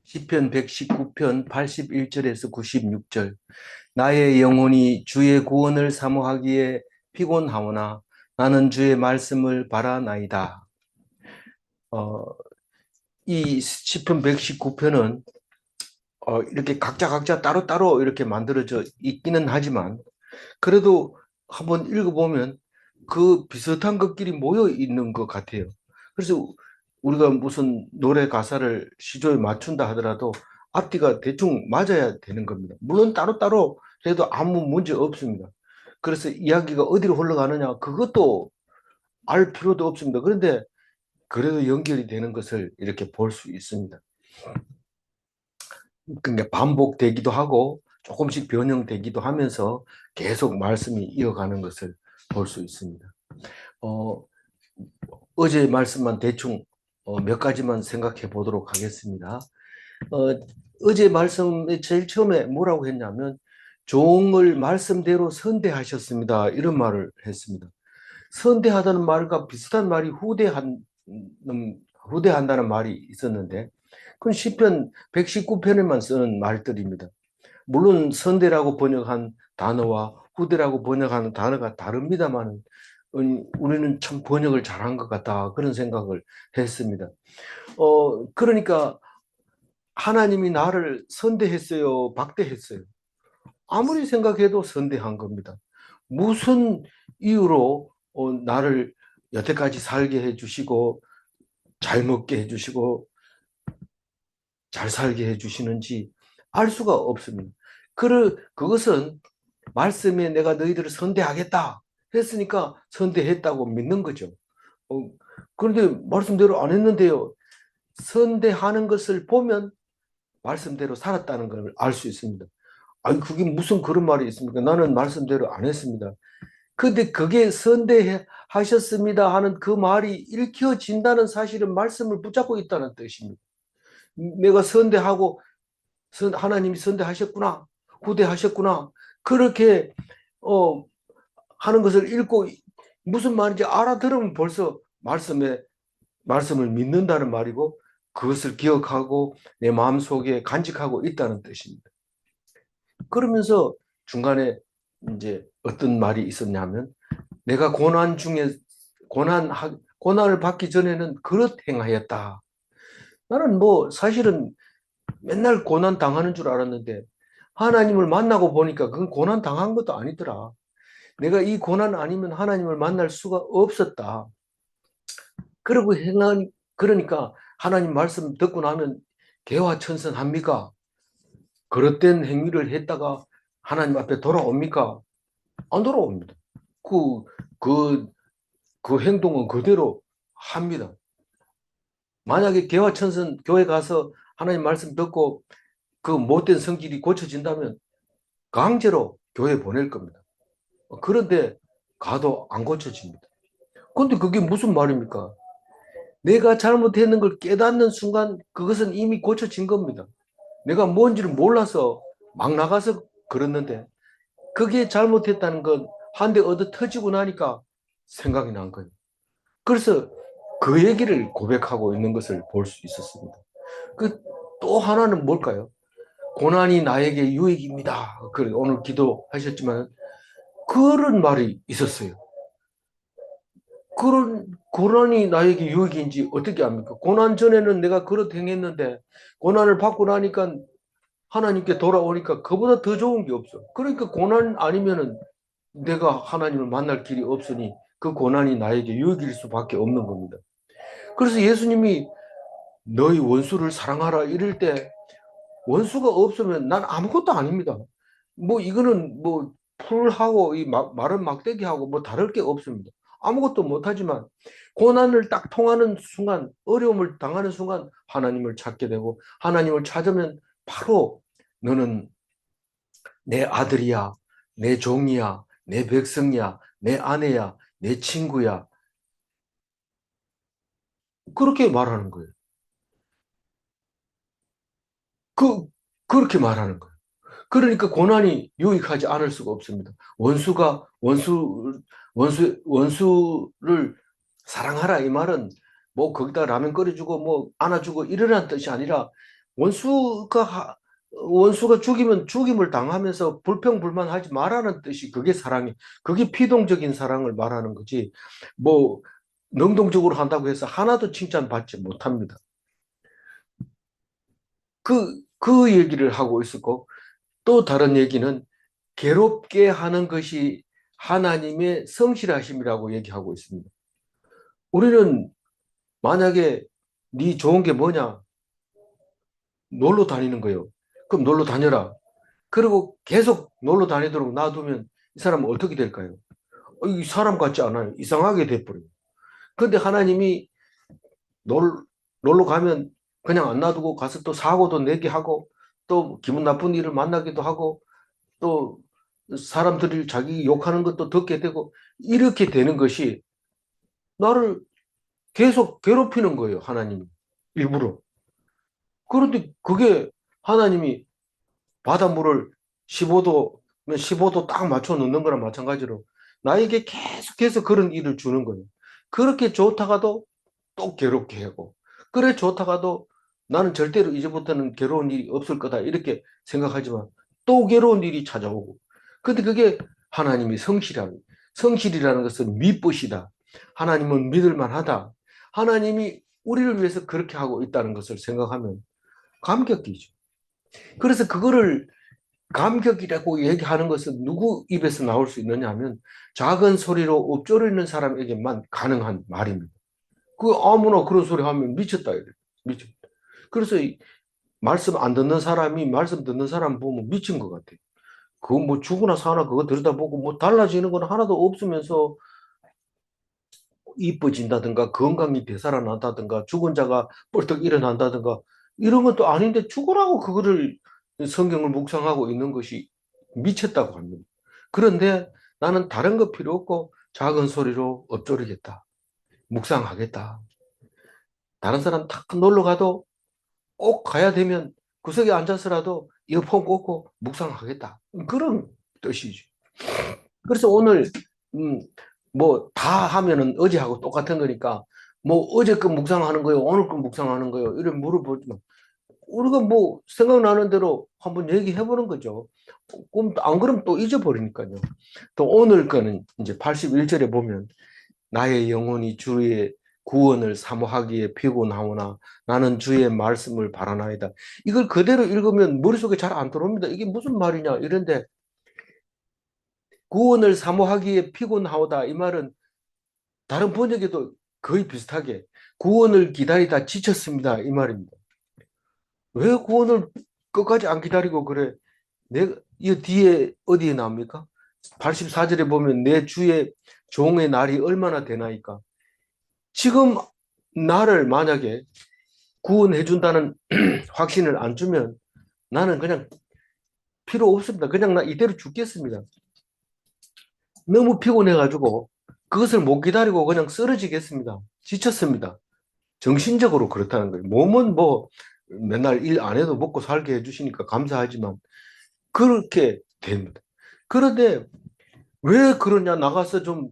시편 119편 81절에서 96절. 나의 영혼이 주의 구원을 사모하기에 피곤하오나 나는 주의 말씀을 바라나이다. 어, 이 시편 119편은 이렇게 각자 따로따로 이렇게 만들어져 있기는 하지만 그래도 한번 읽어보면 그 비슷한 것끼리 모여 있는 것 같아요. 그래서 우리가 무슨 노래 가사를 시조에 맞춘다 하더라도 앞뒤가 대충 맞아야 되는 겁니다. 물론 따로따로 해도 아무 문제 없습니다. 그래서 이야기가 어디로 흘러가느냐 그것도 알 필요도 없습니다. 그런데 그래도 연결이 되는 것을 이렇게 볼 수 있습니다. 그러니까 반복되기도 하고 조금씩 변형되기도 하면서 계속 말씀이 이어가는 것을 볼 수 있습니다. 어, 어제 말씀만 대충 몇 가지만 생각해 보도록 하겠습니다. 어, 어제 말씀에 제일 처음에 뭐라고 했냐면 종을 말씀대로 선대하셨습니다. 이런 말을 했습니다. 선대하다는 말과 비슷한 말이 후대한다는 말이 있었는데 그건 시편 119편에만 쓰는 말들입니다. 물론 선대라고 번역한 단어와 후대라고 번역하는 단어가 다릅니다만 우리는 참 번역을 잘한 것 같다 그런 생각을 했습니다. 그러니까 하나님이 나를 선대했어요, 박대했어요. 아무리 생각해도 선대한 겁니다. 무슨 이유로 나를 여태까지 살게 해주시고 잘 먹게 해주시고 잘 살게 해주시는지 알 수가 없습니다. 그것은 말씀에 내가 너희들을 선대하겠다 했으니까 선대했다고 믿는 거죠. 어, 그런데 말씀대로 안 했는데요. 선대하는 것을 보면 말씀대로 살았다는 걸 알 수 있습니다. 아니, 그게 무슨 그런 말이 있습니까? 나는 말씀대로 안 했습니다. 근데 그게 선대하셨습니다 하는 그 말이 읽혀진다는 사실은 말씀을 붙잡고 있다는 뜻입니다. 내가 선대하고 하나님이 선대하셨구나, 후대하셨구나. 그렇게 어, 하는 것을 읽고 무슨 말인지 알아들으면 벌써 말씀을 믿는다는 말이고 그것을 기억하고 내 마음속에 간직하고 있다는 뜻입니다. 그러면서 중간에 이제 어떤 말이 있었냐면 내가 고난 고난을 받기 전에는 그릇 행하였다. 나는 뭐 사실은 맨날 고난 당하는 줄 알았는데 하나님을 만나고 보니까 그건 고난 당한 것도 아니더라. 내가 이 고난 아니면 하나님을 만날 수가 없었다. 그러니까 하나님 말씀 듣고 나면 개화천선합니까? 그릇된 행위를 했다가 하나님 앞에 돌아옵니까? 안 돌아옵니다. 그, 그, 그 행동은 그대로 합니다. 만약에 개화천선 교회 가서 하나님 말씀 듣고 그 못된 성질이 고쳐진다면 강제로 교회 보낼 겁니다. 그런데 가도 안 고쳐집니다. 근데 그게 무슨 말입니까? 내가 잘못했는 걸 깨닫는 순간 그것은 이미 고쳐진 겁니다. 내가 뭔지를 몰라서 막 나가서 그랬는데 그게 잘못했다는 건 한 대 얻어 터지고 나니까 생각이 난 거예요. 그래서 그 얘기를 고백하고 있는 것을 볼 수 있었습니다. 그 또 하나는 뭘까요? 고난이 나에게 유익입니다. 오늘 기도하셨지만 그런 말이 있었어요. 그런 고난이 나에게 유익인지 어떻게 압니까? 고난 전에는 내가 그렇게 행했는데 고난을 받고 나니까 하나님께 돌아오니까 그보다 더 좋은 게 없어. 그러니까 고난 아니면은 내가 하나님을 만날 길이 없으니 그 고난이 나에게 유익일 수밖에 없는 겁니다. 그래서 예수님이 너희 원수를 사랑하라 이럴 때 원수가 없으면 난 아무것도 아닙니다. 뭐 이거는 뭐 풀하고 이 마른 막대기하고 뭐 다를 게 없습니다. 아무것도 못하지만 고난을 딱 통하는 순간, 어려움을 당하는 순간 하나님을 찾게 되고 하나님을 찾으면 바로 너는 내 아들이야, 내 종이야, 내 백성이야, 내 아내야, 내 친구야. 그렇게 말하는 거예요. 그, 그렇게 말하는 거예요. 그러니까 고난이 유익하지 않을 수가 없습니다. 원수를 사랑하라 이 말은 뭐 거기다 라면 끓여주고 뭐 안아주고 이러라는 뜻이 아니라 원수가 죽이면 죽임을 당하면서 불평불만하지 말라는 뜻이 그게 사랑이 그게 피동적인 사랑을 말하는 거지. 뭐 능동적으로 한다고 해서 하나도 칭찬받지 못합니다. 그 얘기를 하고 있었고 또 다른 얘기는 괴롭게 하는 것이 하나님의 성실하심이라고 얘기하고 있습니다. 우리는 만약에 네 좋은 게 뭐냐? 놀러 다니는 거예요. 그럼 놀러 다녀라. 그리고 계속 놀러 다니도록 놔두면 이 사람은 어떻게 될까요? 이 사람 같지 않아요. 이상하게 돼버려요. 근데 하나님이 놀, 놀러 가면 그냥 안 놔두고 가서 또 사고도 내게 하고 또 기분 나쁜 일을 만나기도 하고 또 사람들이 자기 욕하는 것도 듣게 되고 이렇게 되는 것이 나를 계속 괴롭히는 거예요. 하나님이 일부러. 그런데 그게 하나님이 바닷물을 15도면 15도 딱 맞춰 놓는 거랑 마찬가지로 나에게 계속해서 그런 일을 주는 거예요. 그렇게 좋다가도 또 괴롭게 하고 그래 좋다가도 나는 절대로 이제부터는 괴로운 일이 없을 거다 이렇게 생각하지만 또 괴로운 일이 찾아오고 근데 그게 하나님이 성실이라는 것은 믿으시다. 하나님은 믿을 만하다. 하나님이 우리를 위해서 그렇게 하고 있다는 것을 생각하면 감격이죠. 그래서 그거를 감격이라고 얘기하는 것은 누구 입에서 나올 수 있느냐 하면 작은 소리로 읊조리는 사람에게만 가능한 말입니다. 그 아무나 그런 소리 하면 미쳤다 이래. 미쳤다. 그래서 말씀 안 듣는 사람이 말씀 듣는 사람 보면 미친 것 같아요. 그거 뭐 죽으나 사나 그거 들여다보고 뭐 달라지는 건 하나도 없으면서 이뻐진다든가 건강이 되살아난다든가 죽은 자가 벌떡 일어난다든가 이런 것도 아닌데 죽으라고 그거를 성경을 묵상하고 있는 것이 미쳤다고 합니다. 그런데 나는 다른 거 필요 없고 작은 소리로 읊조리겠다. 묵상하겠다. 다른 사람 탁 놀러 가도 꼭 가야 되면 구석에 앉아서라도 이어폰 꽂고 묵상하겠다. 그런 뜻이죠. 그래서 오늘 뭐 다 하면은 어제하고 똑같은 거니까 뭐 어제 거 묵상하는 거요, 오늘 거 묵상하는 거요, 이런 물어보지만 우리가 뭐 생각나는 대로 한번 얘기해 보는 거죠. 안 그러면 또 잊어버리니까요. 또 오늘 거는 이제 81절에 보면 나의 영혼이 주의 구원을 사모하기에 피곤하오나 나는 주의 말씀을 바라나이다. 이걸 그대로 읽으면 머릿속에 잘 안 들어옵니다. 이게 무슨 말이냐 이런데 구원을 사모하기에 피곤하오다 이 말은 다른 번역에도 거의 비슷하게 구원을 기다리다 지쳤습니다 이 말입니다. 왜 구원을 끝까지 안 기다리고 그래? 내가 이 뒤에 어디에 나옵니까? 84절에 보면 내 주의 종의 날이 얼마나 되나이까? 지금 나를 만약에 구원해 준다는 확신을 안 주면 나는 그냥 필요 없습니다. 그냥 나 이대로 죽겠습니다. 너무 피곤해가지고 그것을 못 기다리고 그냥 쓰러지겠습니다. 지쳤습니다. 정신적으로 그렇다는 거예요. 몸은 뭐 맨날 일 안 해도 먹고 살게 해주시니까 감사하지만 그렇게 됩니다. 그런데 왜 그러냐? 나가서 좀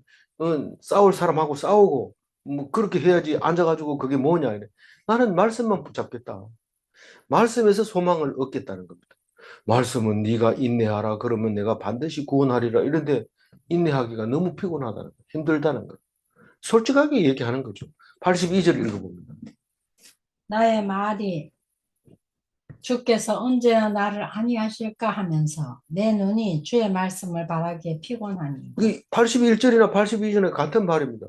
싸울 사람하고 싸우고 뭐 그렇게 해야지 앉아가지고 그게 뭐냐? 이래. 나는 말씀만 붙잡겠다. 말씀에서 소망을 얻겠다는 겁니다. 말씀은 네가 인내하라 그러면 내가 반드시 구원하리라 이런데 인내하기가 너무 피곤하다는 거, 힘들다는 거. 솔직하게 얘기하는 거죠. 82절 읽어봅니다. 나의 말이 주께서 언제 나를 안위하실까 하면서 내 눈이 주의 말씀을 바라기에 피곤하니. 81절이나 82절에 같은 말입니다.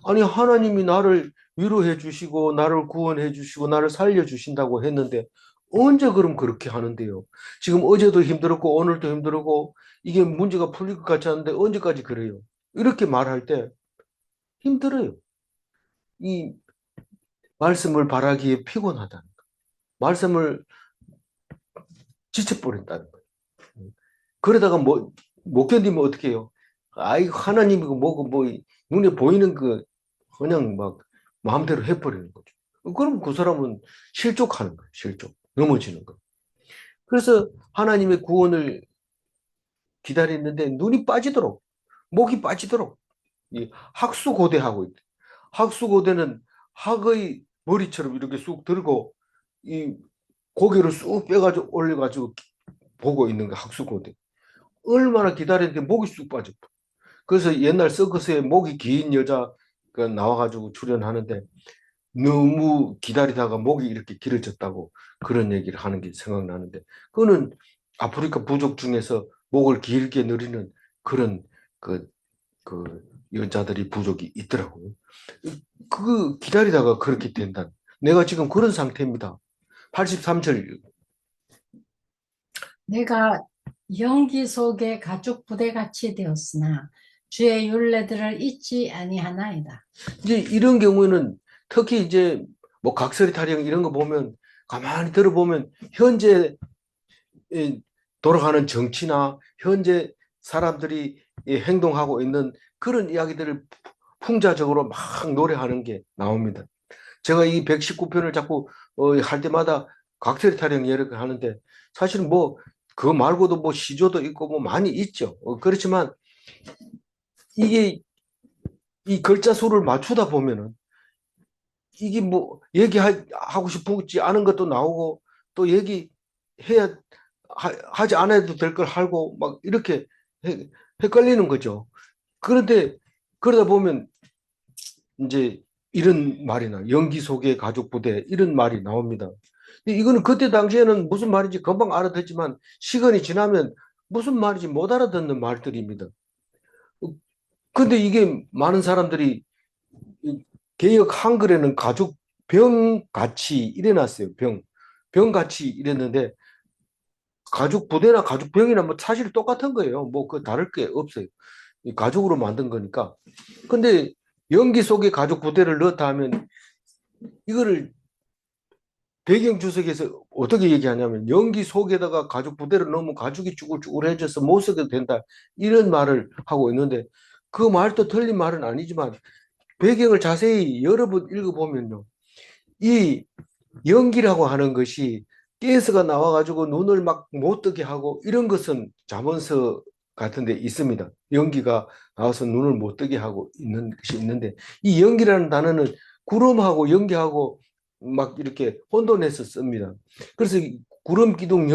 아니 하나님이 나를 위로해 주시고 나를 구원해 주시고 나를 살려 주신다고 했는데 언제 그럼 그렇게 하는데요? 지금 어제도 힘들었고 오늘도 힘들었고 이게 문제가 풀릴 것 같지 않은데 언제까지 그래요? 이렇게 말할 때 힘들어요. 이 말씀을 바라기에 피곤하다는 거. 말씀을 지쳐버린다는 거예요. 그러다가 뭐 못 견디면 어떻게 해요? 아이 하나님이 뭐고 뭐 눈에 보이는 그 그냥 막 마음대로 해버리는 거죠. 그럼 그 사람은 실족하는 거예요. 실족. 넘어지는 거예요. 그래서 하나님의 구원을 기다리는데 눈이 빠지도록, 목이 빠지도록 이 학수고대하고 있다. 학수고대는 학의 머리처럼 이렇게 쑥 들고 이 고개를 쑥 빼가지고 올려가지고 보고 있는 거 학수고대. 얼마나 기다렸는데 목이 쑥 빠져. 그래서 옛날 서커스에 목이 긴 여자가 나와가지고 출연하는데 너무 기다리다가 목이 이렇게 길어졌다고 그런 얘기를 하는 게 생각나는데 그거는 아프리카 부족 중에서 목을 길게 누리는 그런 그, 그 여자들이 부족이 있더라고요. 그 기다리다가 그렇게 된다. 내가 지금 그런 상태입니다. 83절. 내가 연기 속에 가죽 부대같이 되었으나 주의 율례들을 잊지 아니하나이다. 이제 이런 경우에는 특히 이제 뭐 각설이 타령 이런 거 보면 가만히 들어보면 현재 돌아가는 정치나 현재 사람들이 행동하고 있는 그런 이야기들을 풍자적으로 막 노래하는 게 나옵니다. 제가 이 119편을 자꾸 할 때마다 각설이 타령 예를 하는데 사실은 뭐 그거 말고도 뭐 시조도 있고 뭐 많이 있죠. 그렇지만 이게 이 글자 수를 맞추다 보면은 이게 뭐 얘기하고 싶지 않은 것도 나오고 또 얘기해야 하지 않아도 될 걸 하고 막 이렇게 헷갈리는 거죠. 그런데 그러다 보면 이제 이런 말이나 연기 속의 가족 부대 이런 말이 나옵니다. 이거는 그때 당시에는 무슨 말인지 금방 알아듣지만 시간이 지나면 무슨 말인지 못 알아듣는 말들입니다. 근데 이게 많은 사람들이 개역 한글에는 가죽 병같이 이래놨어요. 병같이 이랬는데 가죽 부대나 가죽 병이나 뭐 사실 똑같은 거예요. 뭐 그 다를 게 없어요. 가죽으로 만든 거니까. 근데 연기 속에 가죽 부대를 넣었다 하면 이거를 배경 주석에서 어떻게 얘기하냐면 연기 속에다가 가죽 부대를 넣으면 가죽이 쭈글쭈글해져서 못 쓰게 된다. 이런 말을 하고 있는데 그 말도 틀린 말은 아니지만 배경을 자세히 여러 번 읽어보면요. 이 연기라고 하는 것이 가스가 나와가지고 눈을 막 못 뜨게 하고 이런 것은 잠언서 같은 데 있습니다. 연기가 나와서 눈을 못 뜨게 하고 있는 것이 있는데 이 연기라는 단어는 구름하고 연기하고 막 이렇게 혼돈해서 씁니다. 그래서 구름 기둥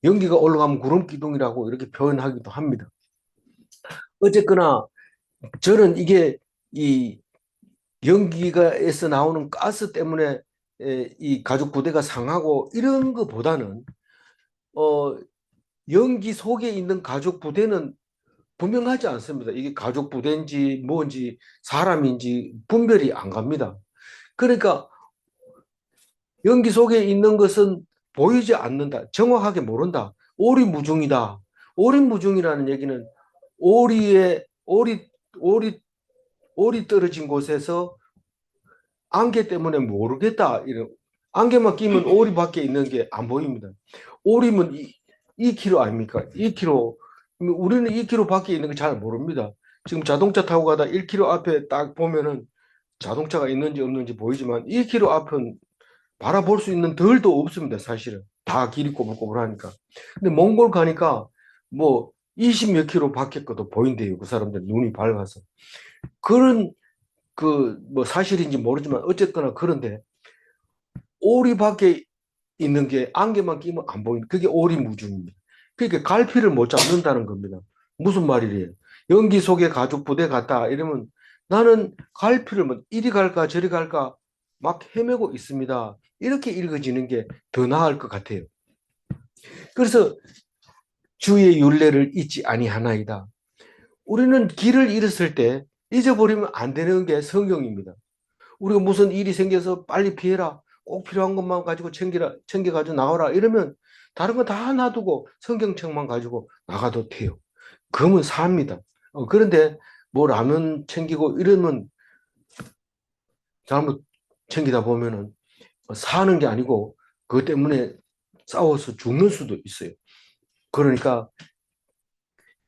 연기가 올라가면 구름 기둥이라고 이렇게 표현하기도 합니다. 어쨌거나 저는 이게 이 연기가에서 나오는 가스 때문에 이 가죽 부대가 상하고 이런 것보다는 어, 연기 속에 있는 가죽 부대는 분명하지 않습니다. 이게 가죽 부대인지 뭔지 사람인지 분별이 안 갑니다. 그러니까 연기 속에 있는 것은 보이지 않는다. 정확하게 모른다. 오리무중이다. 오리무중이라는 얘기는 오리의 오리 오리 떨어진 곳에서 안개 때문에 모르겠다. 이런 안개만 끼면 오리밖에 있는 게 안 보입니다. 오리면 2km 아닙니까? 2km. 우리는 2km 밖에 있는 거 잘 모릅니다. 지금 자동차 타고 가다 1km 앞에 딱 보면은 자동차가 있는지 없는지 보이지만 1km 앞은 바라볼 수 있는 덜도 없습니다. 사실은 다 길이 꼬불꼬불하니까. 근데 몽골 가니까 뭐 20 몇 킬로 밖에 것도 보인대요. 그 사람들 눈이 밝아서. 그런 그 뭐 사실인지 모르지만 어쨌거나 그런데 오리밖에 있는 게 안개만 끼면 안 보이는 그게 오리무중입니다. 그러니까 갈피를 못 잡는다는 겁니다. 무슨 말이래요? 연기 속에 가죽 부대 같다 이러면 나는 갈피를 뭐 이리 갈까 저리 갈까 막 헤매고 있습니다. 이렇게 읽어지는 게 더 나을 것 같아요. 그래서 주의 율례를 잊지 아니하나이다. 우리는 길을 잃었을 때 잊어버리면 안 되는 게 성경입니다. 우리가 무슨 일이 생겨서 빨리 피해라. 꼭 필요한 것만 가지고 챙겨가지고 나와라. 이러면 다른 거 다 놔두고 성경책만 가지고 나가도 돼요. 그러면 삽니다. 그런데 뭐 라면 챙기고 이러면 잘못 챙기다 보면은 사는 게 아니고 그것 때문에 싸워서 죽는 수도 있어요. 그러니까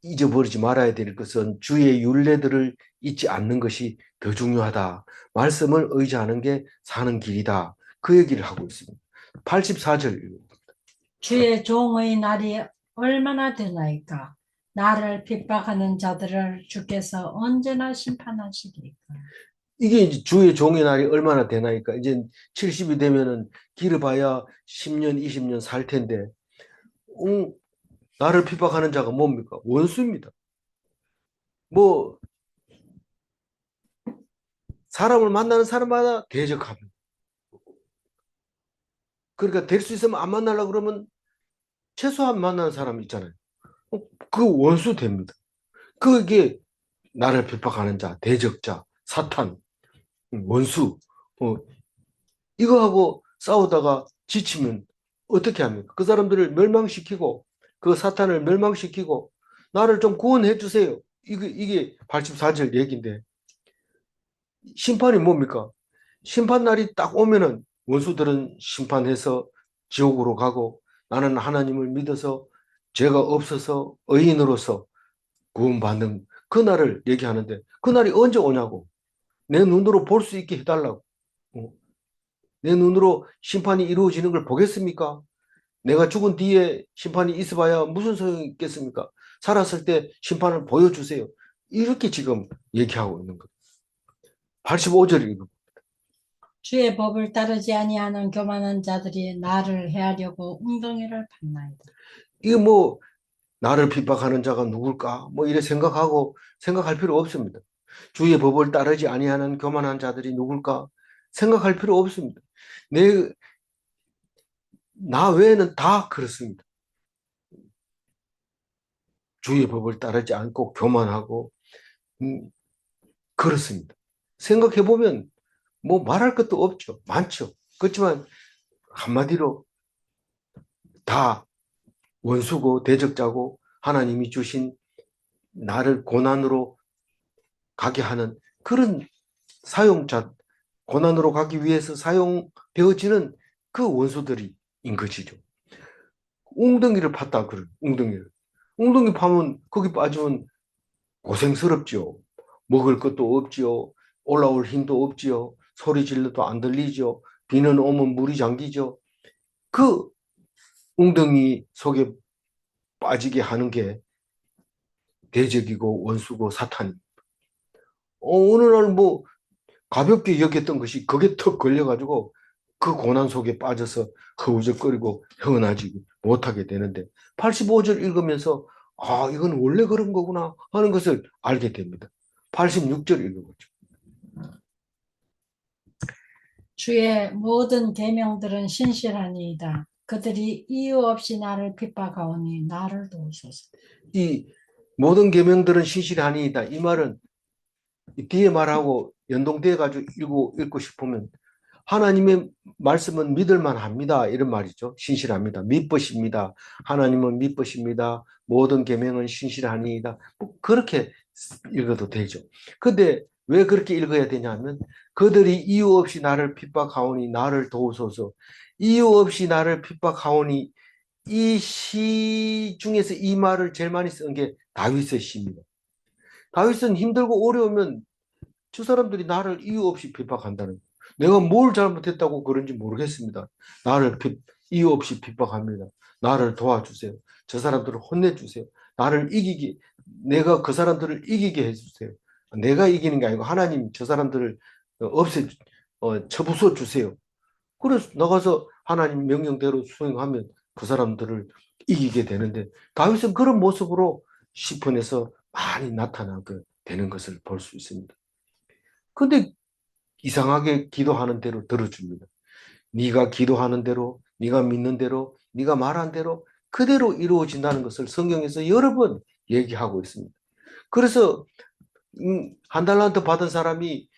잊어버리지 말아야 될 것은 주의 율례들을 잊지 않는 것이 더 중요하다. 말씀을 의지하는 게 사는 길이다. 그 얘기를 하고 있습니다. 84절. 주의 종의 날이 얼마나 되나이까? 나를 핍박하는 자들을 주께서 언제나 심판하시리까? 이게 이제 주의 종의 날이 얼마나 되나니까 이제 70이 되면은 길어봐야 10년, 20년 살 텐데, 나를 핍박하는 자가 뭡니까? 원수입니다. 뭐 사람을 만나는 사람마다 대적합니다. 그러니까 될 수 있으면 안 만나려고 그러면 최소한 만나는 사람 있잖아요. 그 원수 됩니다. 그게 나를 핍박하는 자, 대적자, 사탄, 원수. 어, 이거하고 싸우다가 지치면 어떻게 합니까? 그 사람들을 멸망시키고 그 사탄을 멸망시키고 나를 좀 구원해 주세요. 이게 84절 얘기인데 심판이 뭡니까? 심판 날이 딱 오면은 원수들은 심판해서 지옥으로 가고 나는 하나님을 믿어서 죄가 없어서 의인으로서 구원받는 그 날을 얘기하는데 그 날이 언제 오냐고. 내 눈으로 볼 수 있게 해달라고. 어, 내 눈으로 심판이 이루어지는 걸 보겠습니까? 내가 죽은 뒤에 심판이 있어봐야 무슨 소용이 있겠습니까? 살았을 때 심판을 보여주세요. 이렇게 지금 얘기하고 있는 거예요. 85절이고. 주의 법을 따르지 아니하는 교만한 자들이 나를 해하려고 웅덩이를 팠나이다. 이게 뭐 나를 핍박하는 자가 누굴까? 뭐 이래 생각하고 생각할 필요 없습니다. 주의 법을 따르지 아니하는 교만한 자들이 누굴까? 생각할 필요 없습니다. 나 외에는 다 그렇습니다. 주의 법을 따르지 않고 교만하고 그렇습니다. 생각해 보면 뭐 말할 것도 없죠. 많죠. 그렇지만 한마디로 다 원수고 대적자고 하나님이 주신 나를 고난으로 가게 하는 그런 사용자, 고난으로 가기 위해서 사용되어지는 그 원수들이 인 것이죠. 웅덩이를 팠다 그래. 웅덩이를. 웅덩이 파면 거기 빠지면 고생스럽죠. 먹을 것도 없지요. 올라올 힘도 없지요. 소리 질러도 안 들리죠. 비는 오면 물이 잠기죠. 그 웅덩이 속에 빠지게 하는 게 대적이고 원수고 사탄입니다. 어느 날 뭐 가볍게 여겼던 것이 그게 턱 걸려가지고 그 고난 속에 빠져서 허우적거리고 헤어나지 못하게 되는데 85절 읽으면서 아 이건 원래 그런 거구나 하는 것을 알게 됩니다. 86절 읽어보죠. 주의 모든 계명들은 신실하니이다. 그들이 이유 없이 나를 핍박하오니 나를 도우소서. 이 모든 계명들은 신실하니이다. 이 말은 뒤에 말하고 연동돼 가지고 읽고 싶으면 하나님의 말씀은 믿을만 합니다. 이런 말이죠. 신실합니다. 믿으십니다. 하나님은 믿으십니다. 모든 계명은 신실하니이다. 뭐 그렇게 읽어도 되죠. 근데 왜 그렇게 읽어야 되냐면 그들이 이유 없이 나를 핍박하오니 나를 도우소서. 이유 없이 나를 핍박하오니 이 시 중에서 이 말을 제일 많이 쓴 게 다윗의 시입니다. 다윗은 힘들고 어려우면 저 사람들이 나를 이유 없이 핍박한다는 내가 뭘 잘못했다고 그런지 모르겠습니다. 이유 없이 핍박합니다. 나를 도와주세요. 저 사람들을 혼내주세요. 나를 이기게 내가 그 사람들을 이기게 해주세요. 내가 이기는 게 아니고 하나님 저 사람들을 쳐부숴 주세요. 그래서 나가서 하나님 명령대로 수행하면 그 사람들을 이기게 되는데 다윗은 그런 모습으로 시편에서 많이 나타나게 되는 것을 볼 수 있습니다. 근데 이상하게 기도하는 대로 들어줍니다. 네가 기도하는 대로, 네가 믿는 대로, 네가 말한 대로 그대로 이루어진다는 것을 성경에서 여러 번 얘기하고 있습니다. 그래서 한 달란트 받은 사람이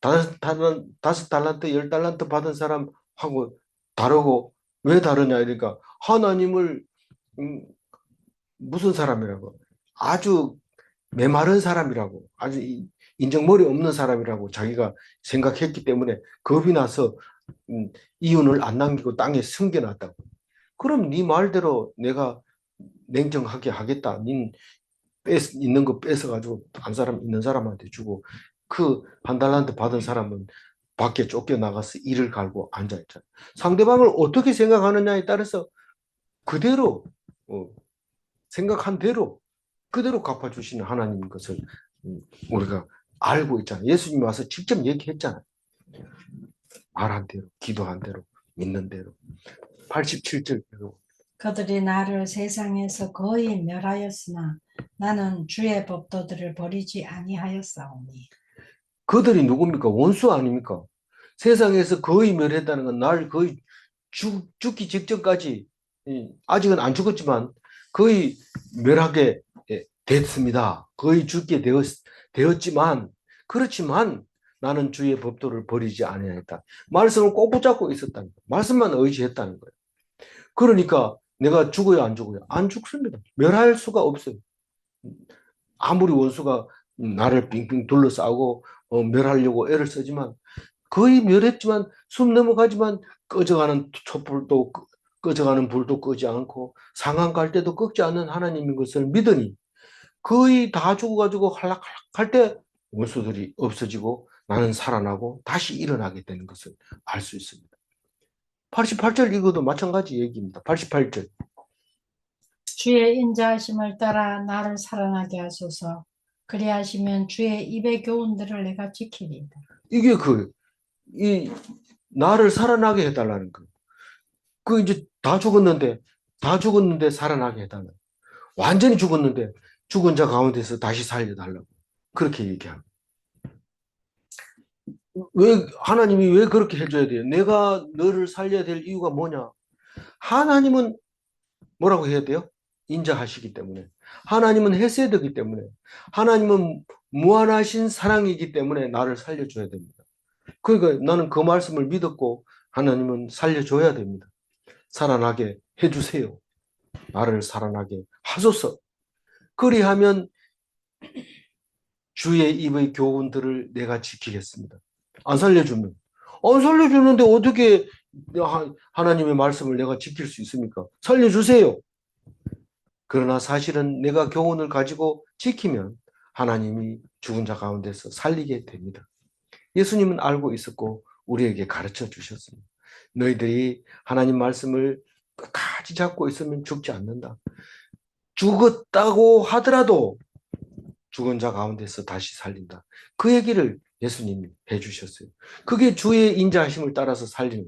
다섯 달란트, 열 달란트 받은 사람하고 다르고 왜 다르냐 이러니까 하나님을 음, 무슨 사람이라고 아주 메마른 사람이라고 아주 인정머리 없는 사람이라고 자기가 생각했기 때문에 겁이 나서 이윤을 안 남기고 땅에 숨겨놨다고. 그럼 네 말대로 내가 냉정하게 하겠다. 있는 거 뺏어가지고 한 사람 있는 사람한테 주고 그 한 달란트 받은 사람은 밖에 쫓겨나가서 이를 갈고 앉아있잖아. 상대방을 어떻게 생각하느냐에 따라서 그대로 생각한 대로 그대로 갚아주시는 하나님인 것을 우리가 알고 있잖아요. 예수님이 와서 직접 얘기했잖아요. 말한 대로, 기도한 대로, 믿는 대로. 87절. 그들이 나를 세상에서 거의 멸하였으나 나는 주의 법도들을 버리지 아니하였사오니. 그들이 누굽니까? 원수 아닙니까? 세상에서 거의 멸했다는 건 날 거의 죽기 직전까지, 아직은 안 죽었지만 거의 멸하게 됐습니다. 거의 죽게 되었지만, 그렇지만 나는 주의 법도를 버리지 아니하였다. 말씀을 꼭 붙잡고 있었다는 거예요. 말씀만 의지했다는 거예요. 그러니까 내가 죽어요, 안 죽어요? 안 죽습니다. 멸할 수가 없어요. 아무리 원수가 나를 빙빙 둘러싸고 멸하려고 애를 쓰지만, 거의 멸했지만 숨 넘어가지만 꺼져가는 촛불도 꺼져가는 불도 끄지 않고 상한 갈 때도 꺾지 않는 하나님인 것을 믿으니, 거의 다 죽어가지고 할락할락할 때 원수들이 없어지고 나는 살아나고 다시 일어나게 되는 것을 알 수 있습니다. 88절 이거도 마찬가지 얘기입니다. 88절. 주의 인자하심을 따라 나를 살아나게 하소서. 그리하시면 주의 입의 교훈들을 내가 지키리이다. 이게 이 나를 살아나게 해달라는 거. 이제 다 죽었는데 살아나게 해달라. 완전히 죽었는데 죽은 자 가운데서 다시 살려달라고. 그렇게 얘기합니다. 하나님이 왜 그렇게 해줘야 돼요? 내가 너를 살려야 될 이유가 뭐냐? 하나님은 뭐라고 해야 돼요? 인자하시기 때문에. 하나님은 헤세드이기 때문에. 하나님은 무한하신 사랑이기 때문에 나를 살려줘야 됩니다. 그러니까 나는 그 말씀을 믿었고 하나님은 살려줘야 됩니다. 살아나게 해주세요. 나를 살아나게 하소서. 그리하면 주의 입의 교훈들을 내가 지키겠습니다. 안 살려주는데 어떻게 하나님의 말씀을 내가 지킬 수 있습니까? 살려주세요. 그러나 사실은 내가 교훈을 가지고 지키면 하나님이 죽은 자 가운데서 살리게 됩니다. 예수님은 알고 있었고 우리에게 가르쳐 주셨습니다. 너희들이 하나님 말씀을 끝까지 잡고 있으면 죽지 않는다. 죽었다고 하더라도 죽은 자 가운데서 다시 살린다. 그 얘기를 예수님이 해주셨어요. 그게 주의 인자하심을 따라서 살리는,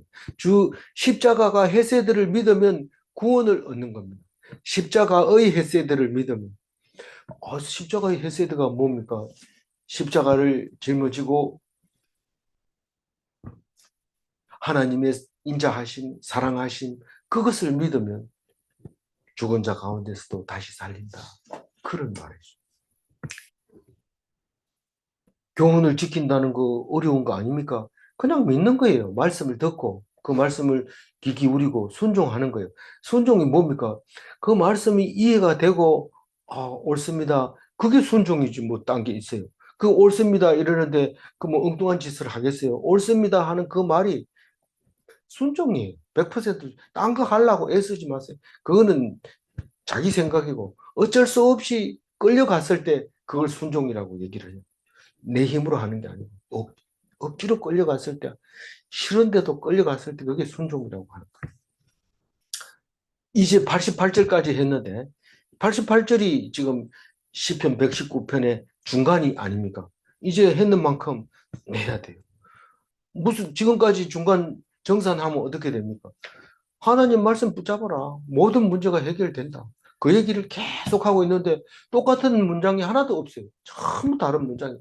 십자가가 헤세드를 믿으면 구원을 얻는 겁니다. 십자가의 헤세드를 믿으면. 십자가의 헤세드가 뭡니까? 십자가를 짊어지고 하나님의 인자하심, 사랑하심, 그것을 믿으면 죽은 자 가운데서도 다시 살린다. 그런 말이죠. 교훈을 지킨다는 거 어려운 거 아닙니까? 그냥 믿는 거예요. 말씀을 듣고 그 말씀을 귀 기울이고 순종하는 거예요. 순종이 뭡니까? 그 말씀이 이해가 되고 옳습니다. 그게 순종이지 뭐 딴 게 있어요. 그 옳습니다 이러는데 그 뭐 엉뚱한 짓을 하겠어요. 옳습니다 하는 그 말이 순종이에요. 100%딴 거 하려고 애쓰지 마세요. 그거는 자기 생각이고 어쩔 수 없이 끌려갔을 때 그걸 순종이라고 얘기를 해요. 내 힘으로 하는 게 아니고 억지로 끌려갔을 때, 싫은데도 끌려갔을 때 그게 순종이라고 하는 거예요. 이제 88절까지 했는데 88절이 지금 시편 119편의 중간이 아닙니까? 이제 했는 만큼 내야 돼요. 무슨 지금까지 중간 정산하면 어떻게 됩니까? 하나님 말씀 붙잡아라. 모든 문제가 해결된다. 그 얘기를 계속 하고 있는데 똑같은 문장이 하나도 없어요. 전부 다른 문장이에요.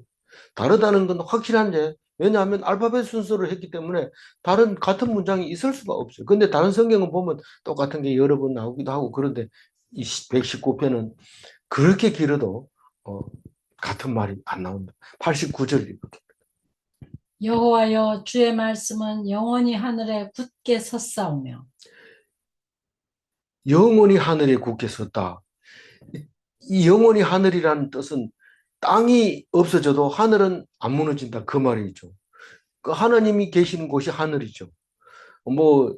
다르다는 건 확실한데, 왜냐하면 알파벳 순서를 했기 때문에 같은 문장이 있을 수가 없어요. 근데 다른 성경은 보면 똑같은 게 여러 번 나오기도 하고, 그런데 이 119편은 그렇게 길어도 같은 말이 안 나온다. 89절 이렇게. 여호와여 주의 말씀은 영원히 하늘에 굳게 섰사오며. 영원히 하늘에 굳게 섰다. 이 영원히 하늘이라는 뜻은 땅이 없어져도 하늘은 안 무너진다. 그 말이죠. 그 하나님이 계시는 곳이 하늘이죠. 뭐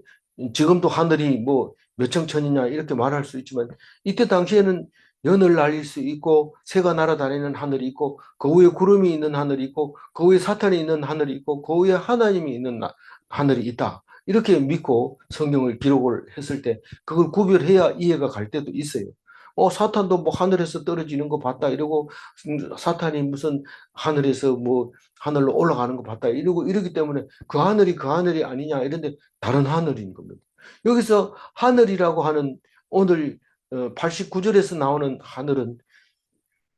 지금도 하늘이 뭐 몇천 천이냐 이렇게 말할 수 있지만 이때 당시에는 연을 날릴 수 있고 새가 날아다니는 하늘이 있고 그 위에 구름이 있는 하늘이 있고 그 위에 사탄이 있는 하늘이 있고 그 위에 하나님이 있는 하늘이 있다. 이렇게 믿고 성경을 기록을 했을 때 그걸 구별해야 이해가 갈 때도 있어요. 사탄도 뭐 하늘에서 떨어지는 거 봤다 이러고 사탄이 무슨 하늘에서 뭐 하늘로 올라가는 거 봤다 이러고 이러기 때문에 그 하늘이 아니냐 이런데 다른 하늘인 겁니다. 여기서 하늘이라고 하는 오늘 89절에서 나오는 하늘은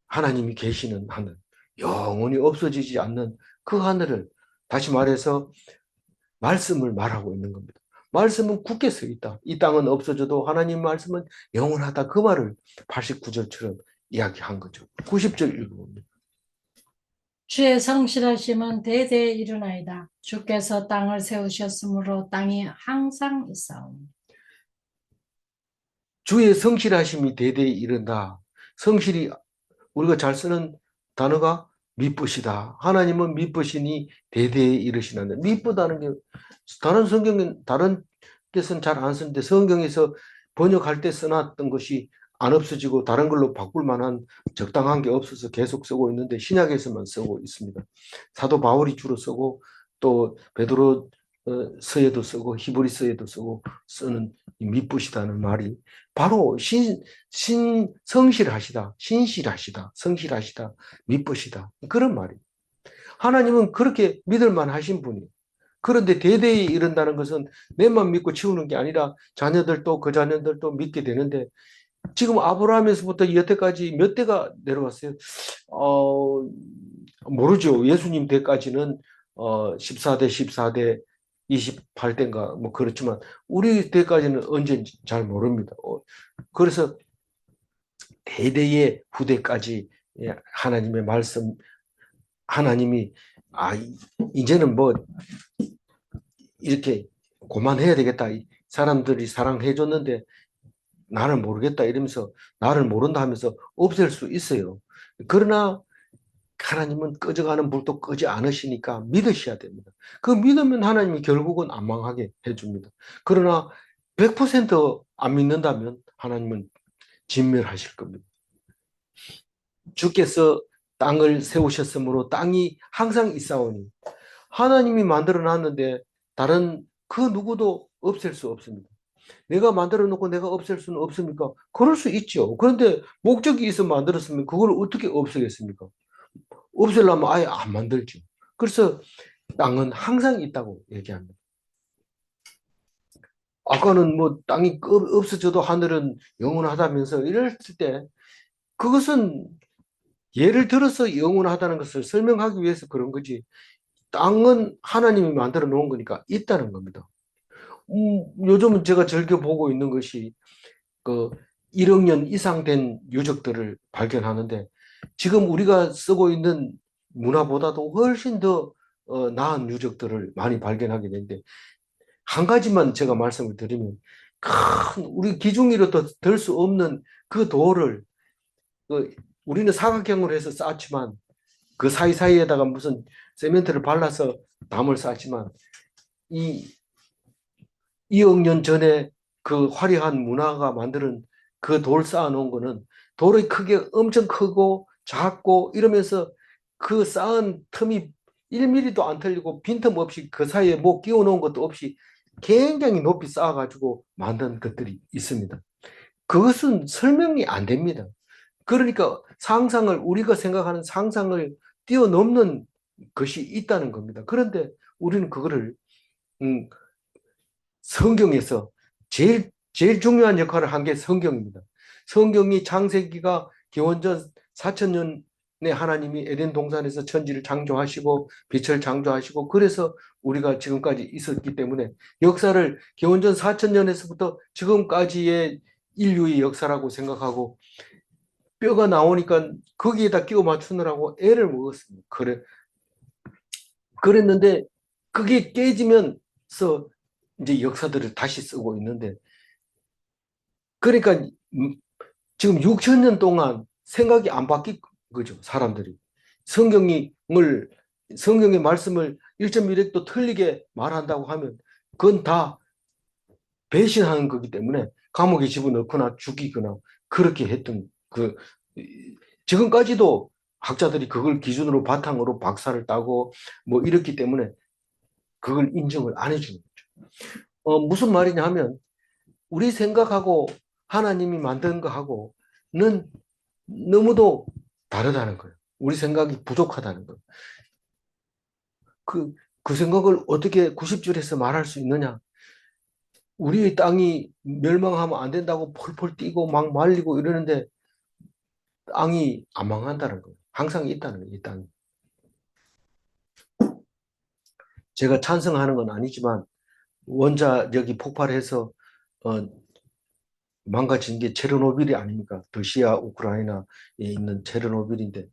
하나님이 계시는 하늘, 영원히 없어지지 않는 그 하늘을 다시 말해서 말씀을 말하고 있는 겁니다. 말씀은 굳게 서 있다. 이 땅은 없어져도 하나님 말씀은 영원하다. 그 말을 89절처럼 이야기한 거죠. 90절 읽어봅니다. 주의 성실하심은 대대에 이르나이다. 주께서 땅을 세우셨으므로 땅이 항상 있사오니. 주의 성실하심이 대대에 이른다. 성실이 우리가 잘 쓰는 단어가 미쁘시다. 하나님은 미쁘시니 대대에 이르시는데 미쁘다는 게 다른 성경은 다른 데서는 잘 안 쓰는데 성경에서 번역할 때 써놨던 것이 안 없어지고 다른 걸로 바꿀 만한 적당한 게 없어서 계속 쓰고 있는데 신약에서만 쓰고 있습니다. 사도 바울이 주로 쓰고 또 베드로 서에도 쓰고 히브리서에도 쓰고 쓰는 미쁘시다는 말이 바로 성실하시다, 신실하시다, 성실하시다, 미쁘시다 그런 말이에요. 하나님은 그렇게 믿을만 하신 분이에요. 그런데 대대에 이른다는 것은 내만 믿고 치우는 게 아니라 자녀들도 그 자녀들도 믿게 되는데 지금 아브라함에서부터 여태까지 몇 대가 내려왔어요? 모르죠. 예수님 때까지는 14대, 14대, 28대인가 뭐 그렇지만 우리 때까지는 언제인지 잘 모릅니다. 그래서 대대의 후대까지 하나님의 말씀, 하나님이 이제는 뭐 이렇게 그만해야 되겠다. 사람들이 사랑해 줬는데 나를 모르겠다 이러면서 나를 모른다 하면서 없앨 수 있어요. 그러나 하나님은 꺼져가는 불도 끄지 않으시니까 믿으셔야 됩니다. 그 믿으면 하나님이 결국은 안 망하게 해줍니다. 그러나 100%안 믿는다면 하나님은 진멸하실 겁니다. 주께서 땅을 세우셨으므로 땅이 항상 있사오니 하나님이 만들어 놨는데 다른 그 누구도 없앨 수 없습니다. 내가 만들어 놓고 내가 없앨 수는 없습니까? 그럴 수 있죠. 그런데 목적이 있어 만들었으면 그걸 어떻게 없애겠습니까? 없애려면 아예 안 만들죠. 그래서 땅은 항상 있다고 얘기합니다. 아까는 뭐 땅이 없어져도 하늘은 영원하다면서 이랬을 때 그것은 예를 들어서 영원하다는 것을 설명하기 위해서 그런 거지. 땅은 하나님이 만들어 놓은 거니까 있다는 겁니다. 요즘은 제가 즐겨 보고 있는 것이 그 1억 년 이상 된 유적들을 발견하는데 지금 우리가 쓰고 있는 문화보다도 훨씬 더 나은 유적들을 많이 발견하게 되는데 한 가지만 제가 말씀을 드리면 큰 우리 기중이로도 들 수 없는 그 돌을 우리는 사각형으로 해서 쌓지만 그 사이사이에다가 무슨 세멘트를 발라서 담을 쌓지만 이 2억 년 전에 그 화려한 문화가 만드는 그 돌 쌓아놓은 거는 돌의 크기가 엄청 크고 작고 이러면서 그 쌓은 틈이 1mm도 안 틀리고 빈틈 없이 그 사이에 뭐 끼워 놓은 것도 없이 굉장히 높이 쌓아가지고 만든 것들이 있습니다. 그것은 설명이 안 됩니다. 그러니까 우리가 생각하는 상상을 뛰어넘는 것이 있다는 겁니다. 그런데 우리는 그거를 음, 성경에서 제일 중요한 역할을 한 게 성경입니다. 성경이 창세기가 기원전 4천년에 하나님이 에덴 동산에서 천지를 창조하시고 빛을 창조하시고 그래서 우리가 지금까지 있었기 때문에 역사를 기원전 4천년에서부터 지금까지의 인류의 역사라고 생각하고 뼈가 나오니까 거기에다 끼워 맞추느라고 애를 먹었습니다. 그랬는데 그게 깨지면서 이제 역사들을 다시 쓰고 있는데 그러니까 지금 6천 년 동안 생각이 안 바뀐 거죠. 사람들이 성경의 말씀을 1.1획도 틀리게 말한다고 하면 그건 다 배신하는 거기 때문에 감옥에 집어넣거나 죽이거나 그렇게 했던 지금까지도 학자들이 그걸 기준으로 바탕으로 박사를 따고 뭐 이렇기 때문에 그걸 인정을 안 해주는 거죠. 무슨 말이냐 하면 우리 생각하고 하나님이 만든 거하고 너무도 다르다는 거예요. 우리 생각이 부족하다는 거예요. 그 생각을 어떻게 90줄에서 말할 수 있느냐? 우리의 땅이 멸망하면 안 된다고 폴폴 뛰고 막 말리고 이러는데 땅이 안 망한다는 거예요. 항상 있다는 거예요, 이 땅이. 제가 찬성하는 건 아니지만 원자력이 폭발해서 어, 망가진 게 체르노빌이 아닙니까? 러시아, 우크라이나에 있는 체르노빌인데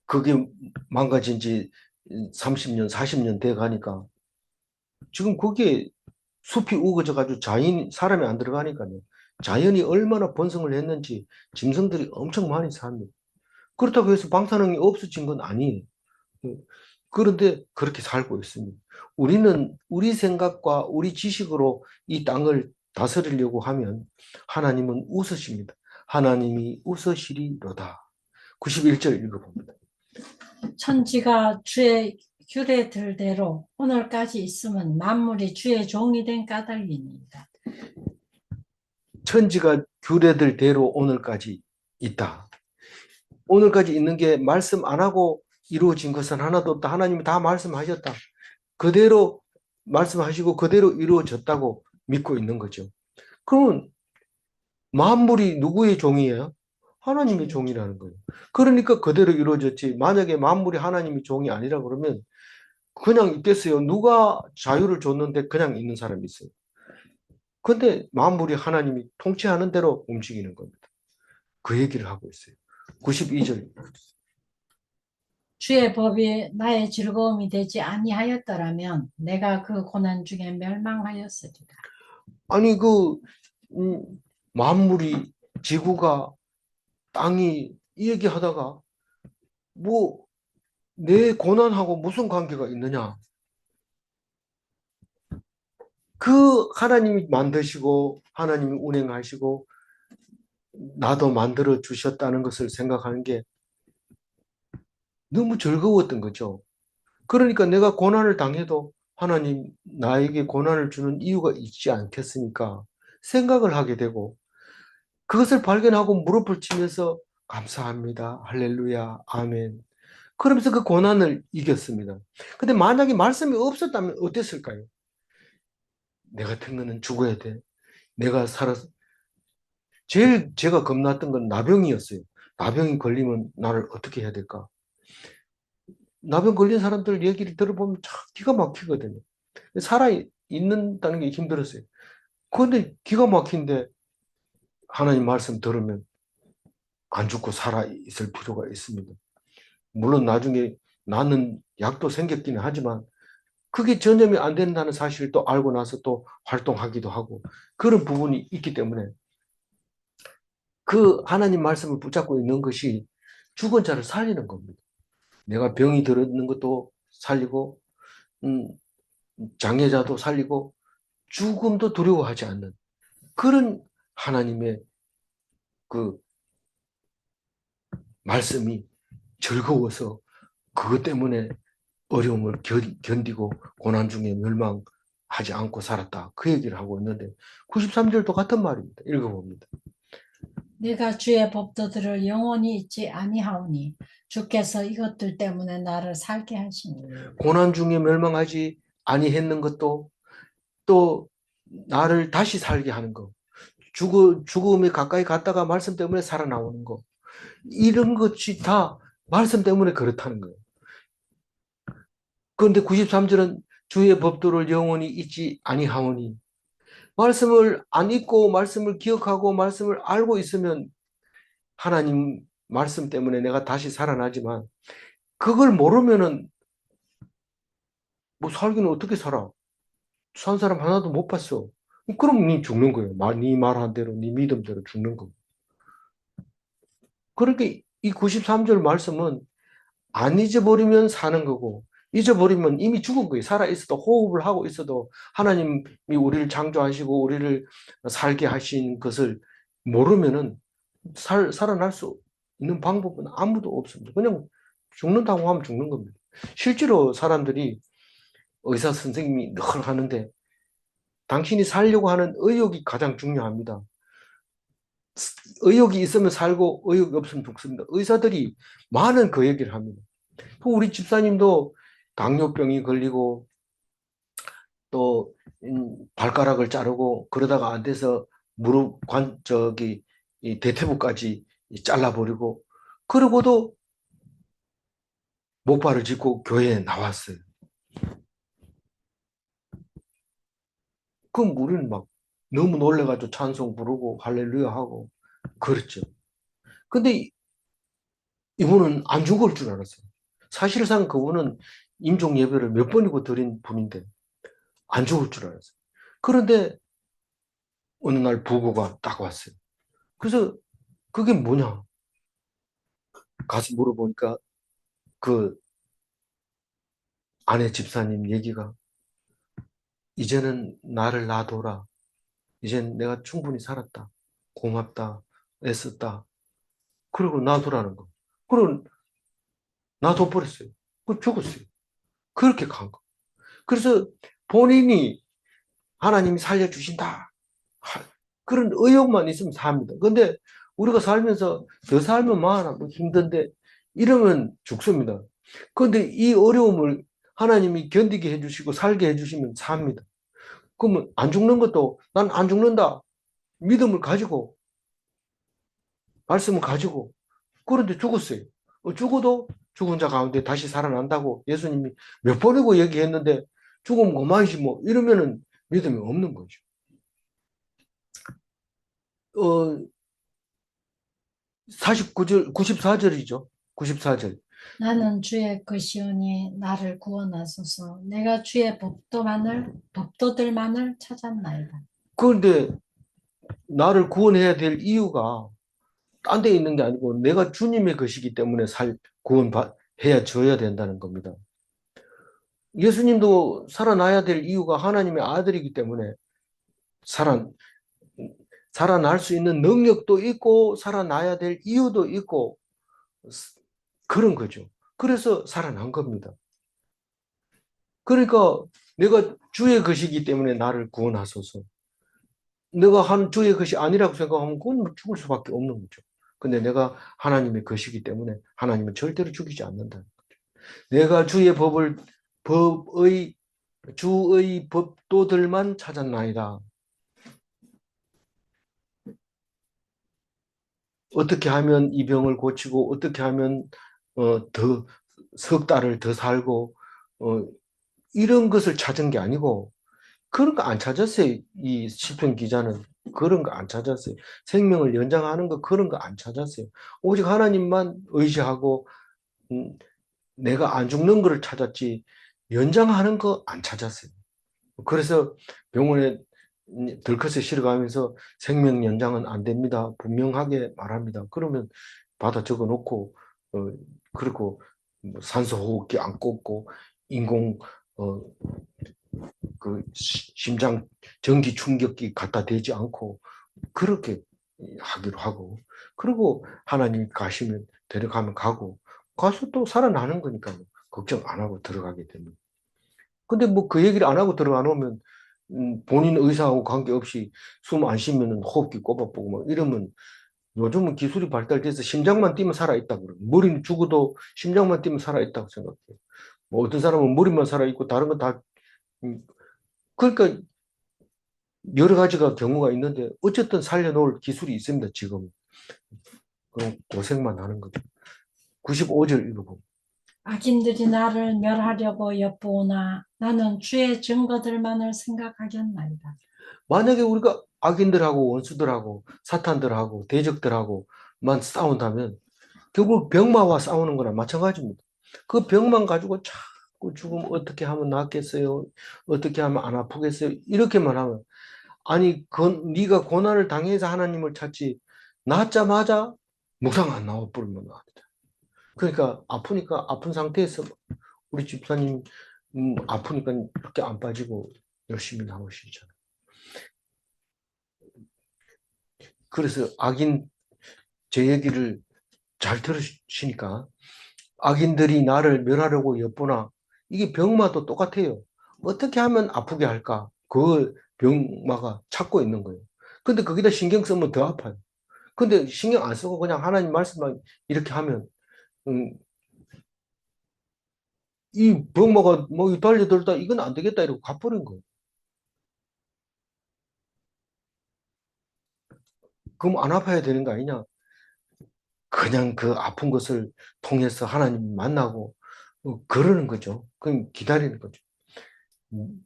그게 망가진 지 30년, 40년 돼 가니까 지금 거기에 숲이 우거져 가지고 사람이 안 들어가니까요. 자연이 얼마나 번성을 했는지 짐승들이 엄청 많이 삽니다. 그렇다고 해서 방사능이 없어진 건 아니에요. 그런데 그렇게 살고 있습니다. 우리는 우리 생각과 우리 지식으로 이 땅을 다스리려고 하면 하나님은 웃으십니다. 하나님이 웃으시리로다. 91절 읽어봅니다. 천지가 주의 규례들대로 오늘까지 있으면 만물이 주의 종이 된 까닭이니이다. 천지가 규례들대로 오늘까지 있다. 오늘까지 있는 게 말씀 안 하고 이루어진 것은 하나도 없다. 하나님이 다 말씀하셨다. 그대로 말씀하시고 그대로 이루어졌다고 믿고 있는 거죠. 그러면 만물이 누구의 종이에요? 하나님의 종이라는 거예요. 그러니까 그대로 이루어졌지. 만약에 만물이 하나님의 종이 아니라 그러면 그냥 있겠어요. 누가 자유를 줬는데 그냥 있는 사람이 있어요. 근데 만물이 하나님이 통치하는 대로 움직이는 겁니다. 그 얘기를 하고 있어요. 92절. 주의 법이 나의 즐거움이 되지 아니하였더라면 내가 그 고난 중에 멸망하였으리라. 아니 음, 만물이 지구가 땅이 이 얘기하다가 뭐 내 고난하고 무슨 관계가 있느냐? 그 하나님이 만드시고 하나님이 운행하시고 나도 만들어 주셨다는 것을 생각하는 게 너무 즐거웠던 거죠. 그러니까 내가 고난을 당해도 하나님 나에게 고난을 주는 이유가 있지 않겠습니까? 생각을 하게 되고 그것을 발견하고 무릎을 치면서 감사합니다. 할렐루야. 아멘. 그러면서 그 고난을 이겼습니다. 근데 만약에 말씀이 없었다면 어땠을까요? 내 같은 거는 죽어야 돼. 내가 살아서 제일 제가 겁났던 건 나병이었어요. 나병이 걸리면 나를 어떻게 해야 될까? 나병 걸린 사람들 얘기를 들어보면 참 기가 막히거든요. 살아 있는다는 게 힘들었어요. 그런데 기가 막힌데 하나님 말씀 들으면 안 죽고 살아 있을 필요가 있습니다. 물론 나중에 낫는 약도 생겼기는 하지만 그게 전염이 안 된다는 사실을 또 알고 나서 또 활동하기도 하고 그런 부분이 있기 때문에 그 하나님 말씀을 붙잡고 있는 것이 죽은 자를 살리는 겁니다. 내가 병이 들었는 것도 살리고 음, 장애자도 살리고 죽음도 두려워하지 않는 그런 하나님의 그 말씀이 즐거워서 그것 때문에 어려움을 견디고 고난 중에 멸망하지 않고 살았다. 그 얘기를 하고 있는데 93절도 같은 말입니다. 읽어봅니다. 내가 주의 법도들을 영원히 잊지 아니하오니 주께서 이것들 때문에 나를 살게 하시니. 고난 중에 멸망하지 아니했는 것도 또 나를 다시 살게 하는 것. 죽음에 가까이 갔다가 말씀 때문에 살아나오는 것. 이런 것이 다 말씀 때문에 그렇다는 거예요. 그런데 93절은 주의 법도를 영원히 잊지 아니하오니 말씀을 안 잊고 말씀을 기억하고 말씀을 알고 있으면 하나님 말씀 때문에 내가 다시 살아나지만 그걸 모르면은 뭐 살기는 어떻게 살아? 산 사람 하나도 못 봤어. 그럼 니 죽는 거예요. 네 말한 대로, 네 믿음대로 죽는 거. 그렇게 이 93절 말씀은 안 잊어버리면 사는 거고, 잊어버리면 이미 죽은 거예요. 살아있어도, 호흡을 하고 있어도 하나님이 우리를 창조하시고 우리를 살게 하신 것을 모르면은 살아날 수 있는 방법은 아무도 없습니다. 그냥 죽는다고 하면 죽는 겁니다. 실제로 사람들이 의사 선생님이 늘 하는데 당신이 살려고 하는 의욕이 가장 중요합니다. 의욕이 있으면 살고 의욕이 없으면 죽습니다. 의사들이 많은 그 얘기를 합니다. 우리 집사님도 당뇨병이 걸리고 또 발가락을 자르고 그러다가 안 돼서 무릎 이 대퇴부까지 잘라버리고 그러고도 목발을 짚고 교회에 나왔어요. 그럼 우리는 막 너무 놀래가지고 찬송 부르고 할렐루야 하고 그렇죠. 근데 이분은 안 죽을 줄 알았어요. 사실상 그분은 임종 예배를 몇 번이고 드린 분인데 안 죽을 줄 알았어요. 그런데 어느 날 부고가 딱 왔어요. 그래서 그게 뭐냐? 가서 물어보니까 그 아내 집사님 얘기가 이제는 나를 놔둬라. 이젠 내가 충분히 살았다. 고맙다. 애썼다. 그리고 놔두라는 거. 그리고 놔둬버렸어요. 그 죽었어요. 그렇게 간 거. 그래서 본인이 하나님이 살려주신다. 그런 의욕만 있으면 삽니다. 근데 우리가 살면서 더 살면 많아. 뭐 힘든데 이러면 죽습니다. 그런데 이 어려움을 하나님이 견디게 해주시고 살게 해주시면 삽니다. 그러면 안 죽는 것도 난 안 죽는다. 믿음을 가지고 말씀을 가지고 그런데 죽었어요. 죽어도 죽은 자 가운데 다시 살아난다고 예수님이 몇 번이고 얘기했는데 죽으면 그만이지 뭐 이러면은 믿음이 없는 거죠. 어, 49절, 94절이죠. 94절. 나는 주의 것이오니 나를 구원하소서. 내가 주의 법도들만을 찾았나이다. 그런데 나를 구원해야 될 이유가 딴 데 있는 게 아니고 내가 주님의 것이기 때문에 구원해야 줘야 된다는 겁니다. 예수님도 살아나야 될 이유가 하나님의 아들이기 때문에 살아, 살아날 수 있는 능력도 있고 살아나야 될 이유도 있고 그런 거죠. 그래서 살아난 겁니다. 그러니까 내가 주의 것이기 때문에 나를 구원하소서. 내가 한 주의 것이 아니라고 생각하면 그건 죽을 수밖에 없는 거죠. 근데 내가 하나님의 것이기 때문에 하나님은 절대로 죽이지 않는다. 내가 주의 법도들만 찾았나이다. 어떻게 하면 이 병을 고치고 어떻게 하면 더 석 달을 더 살고 어, 이런 것을 찾은 게 아니고 그런 거 안 찾았어요. 이 시편 기자는 그런 거 안 찾았어요. 생명을 연장하는 거 그런 거 안 찾았어요. 오직 하나님만 의지하고 음, 내가 안 죽는 거를 찾았지 연장하는 거 안 찾았어요. 그래서 병원에 들컷에 실어가면서 생명 연장은 안 됩니다. 분명하게 말합니다. 그러면 받아 적어 놓고 그리고 뭐 산소 호흡기 안 꽂고 인공 어, 그 심장 전기 충격기 갖다 대지 않고 그렇게 하기로 하고 그리고 하나님이 가시면 데려가면 가고 가서 또 살아나는 거니까 걱정 안 하고 들어가게 됩니다. 근데 뭐 그 얘기를 안 하고 들어가 놓으면 본인 의사하고 관계없이 숨 안 쉬면은 호흡기 꼽아보고 막 이러면 요즘은 기술이 발달돼서 심장만 뛰면 살아있다고 그래요. 머리는 죽어도 심장만 뛰면 살아있다고 생각해요. 뭐 어떤 사람은 머리만 살아있고 다른 건 다, 그러니까 여러 가지가 경우가 있는데 어쨌든 살려놓을 기술이 있습니다, 지금. 그럼 고생만 하는 거죠. 95절 읽어보면. 악인들이 나를 멸하려고 엿보오나 나는 주의 증거들만을 생각하겠나이다. 만약에 우리가 악인들하고 원수들하고 사탄들하고 대적들하고만 싸운다면 결국 병마와 싸우는 거나 마찬가지입니다. 그 병만 가지고 자꾸 죽으면 어떻게 하면 낫겠어요? 어떻게 하면 안 아프겠어요? 이렇게만 하면 아니 네가 고난을 당해서 하나님을 찾지 낫자마자 무상 안 나와 버리면 안 돼. 그러니까 아프니까 아픈 상태에서 우리 집사님 아프니까 그렇게 안 빠지고 열심히 나오시잖아요. 그래서 악인 제 얘기를 잘 들으시니까 악인들이 나를 멸하려고 엿보나 이게 병마도 똑같아요. 어떻게 하면 아프게 할까? 그 병마가 찾고 있는 거예요. 근데 거기다 신경 쓰면 더 아파요. 근데 신경 안 쓰고 그냥 하나님 말씀만 이렇게 하면 음, 이 부모가 뭐 달려들다 이건 안 되겠다 이러고 가버린 거예요. 그럼 안 아파야 되는 거 아니냐? 그냥 그 아픈 것을 통해서 하나님 만나고 그러는 거죠. 그럼 기다리는 거죠.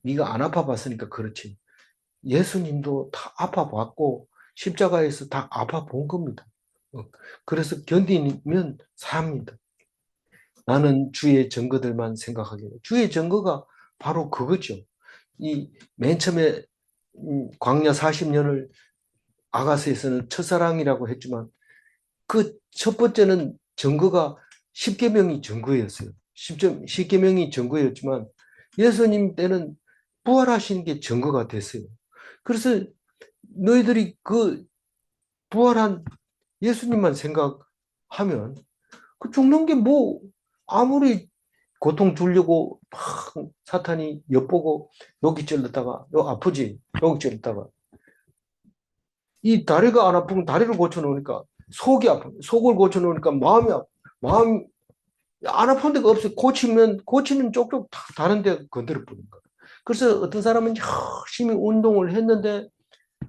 네가 안 아파 봤으니까 그렇지. 예수님도 다 아파 봤고 십자가에서 다 아파 본 겁니다. 어, 그래서 견디면 삽니다. 나는 주의 증거들만 생각하게 돼요. 주의 증거가 바로 그거죠. 이 맨 처음에 광야 40년을 아가서에서는 첫사랑이라고 했지만 그 첫 번째는 증거가 십계명이 증거였어요. 십계명이 증거였지만 예수님 때는 부활하신 게 증거가 됐어요. 그래서 너희들이 그 부활한 예수님만 생각하면 그 죽는 게 뭐 아무리 고통 주려고 막 사탄이 엿보고 여기 찔렀다가 요 아프지 여기 찔렀다가 이 다리가 안 아프면 다리를 고쳐놓으니까 속이 아프 속을 고쳐놓으니까 마음이 아프 마음 안 아픈 데가 없어요. 고치는 쪽쪽 다 다른 데 건드려 버린 거예요. 그래서 어떤 사람은 열심히 운동을 했는데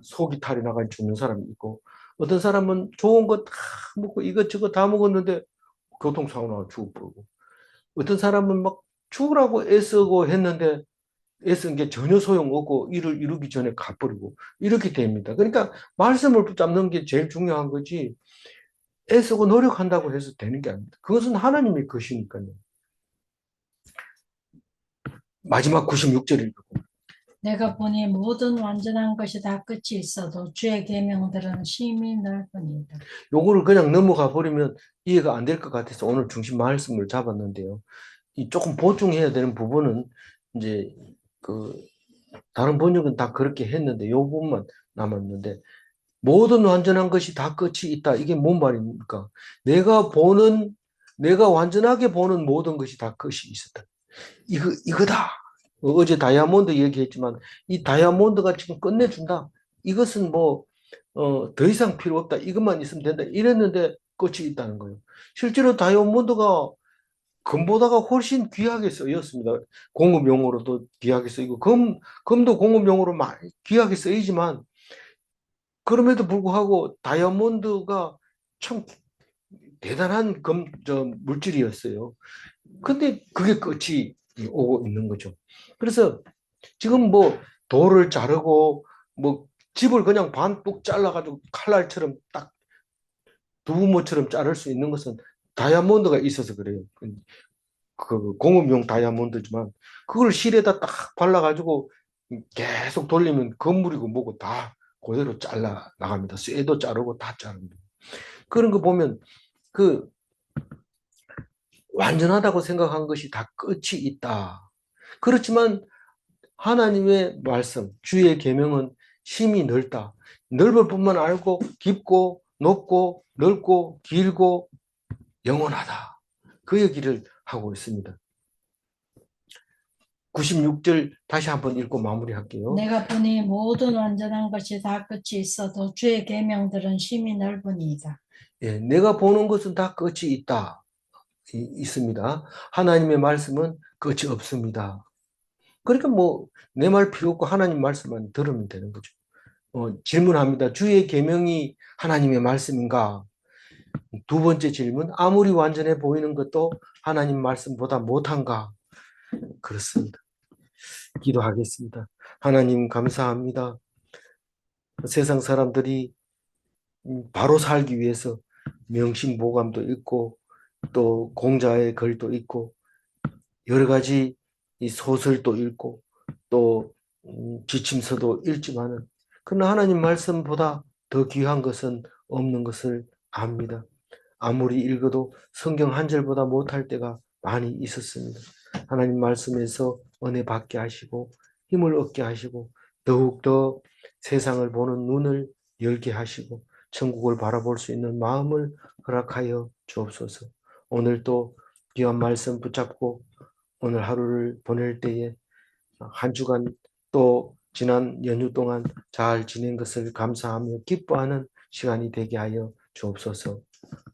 속이 탈이 나가 죽는 사람이 있고 어떤 사람은 좋은 거 다 먹고 이것저것 다 먹었는데 교통사고 나서 죽어버리고 어떤 사람은 막 죽으라고 애쓰고 했는데 애쓴 게 전혀 소용없고 일을 이루기 전에 가버리고 이렇게 됩니다. 그러니까 말씀을 붙잡는 게 제일 중요한 거지 애쓰고 노력한다고 해서 되는 게 아닙니다. 그것은 하나님의 것이니까요. 마지막 96절을 내가 보니 모든 완전한 것이 다 끝이 있어도 주의 계명들은 심히 넓으니이다. 요거를 그냥 넘어가 버리면 이해가 안 될 것 같아서 오늘 중심 말씀을 잡았는데요. 이 조금 보충해야 되는 부분은 이제 그 다른 번역은 다 그렇게 했는데 요 부분만 남았는데 모든 완전한 것이 다 끝이 있다. 이게 뭔 말입니까? 내가 완전하게 보는 모든 것이 다 끝이 있었다. 이거다. 어제 다이아몬드 얘기했지만 이 다이아몬드가 지금 끝내준다. 이것은 뭐, 더 이상 필요 없다. 이것만 있으면 된다. 이랬는데 끝이 있다는 거예요. 실제로 다이아몬드가 금보다가 훨씬 귀하게 쓰였습니다. 공업용으로도 귀하게 쓰이고, 금도 공업용으로 많이 귀하게 쓰이지만, 그럼에도 불구하고 다이아몬드가 참 대단한 물질이었어요. 근데 그게 끝이 오고 있는 거죠. 그래서 지금 뭐 돌을 자르고 뭐 집을 그냥 반뚝 잘라가지고 칼날처럼 딱 두부모처럼 자를 수 있는 것은 다이아몬드가 있어서 그래요. 그 공업용 다이아몬드지만 그걸 실에다 딱 발라가지고 계속 돌리면 건물이고 뭐고 다 그대로 잘라 나갑니다. 쇠도 자르고 다 자릅니다. 그런 거 보면 그 완전하다고 생각한 것이 다 끝이 있다. 그렇지만 하나님의 말씀, 주의 계명은 심히 넓다. 넓을 뿐만 아니고 깊고 높고 넓고 길고 영원하다. 그 얘기를 하고 있습니다. 96절 다시 한번 읽고 마무리할게요. 내가 보니 모든 완전한 것이 다 끝이 있어도 주의 계명들은 심히 넓으니이다. 예, 내가 보는 것은 다 끝이 있다. 있습니다. 하나님의 말씀은 끝이 없습니다. 그러니까 뭐 내 말 필요 없고 하나님 말씀만 들으면 되는 거죠. 질문합니다. 주의 계명이 하나님의 말씀인가? 두 번째 질문, 아무리 완전해 보이는 것도 하나님 말씀보다 못한가? 그렇습니다. 기도하겠습니다. 하나님 감사합니다. 세상 사람들이 바로 살기 위해서 명심보감도 있고 또 공자의 글도 있고 여러 가지 이 소설도 읽고 또 지침서도 읽지만은 그러나 하나님 말씀보다 더 귀한 것은 없는 것을 압니다. 아무리 읽어도 성경 한 절보다 못할 때가 많이 있었습니다. 하나님 말씀에서 은혜 받게 하시고 힘을 얻게 하시고 더욱더 세상을 보는 눈을 열게 하시고 천국을 바라볼 수 있는 마음을 허락하여 주옵소서. 오늘도 귀한 말씀 붙잡고 오늘 하루를 보낼 때에 한 주간 또 지난 연휴 동안 잘 지낸 것을 감사하며 기뻐하는 시간이 되게 하여 주옵소서.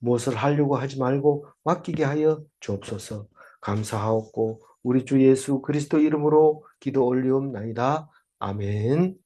무엇을 하려고 하지 말고 맡기게 하여 주옵소서. 감사하옵고 우리 주 예수 그리스도 이름으로 기도 올리옵나이다. 아멘.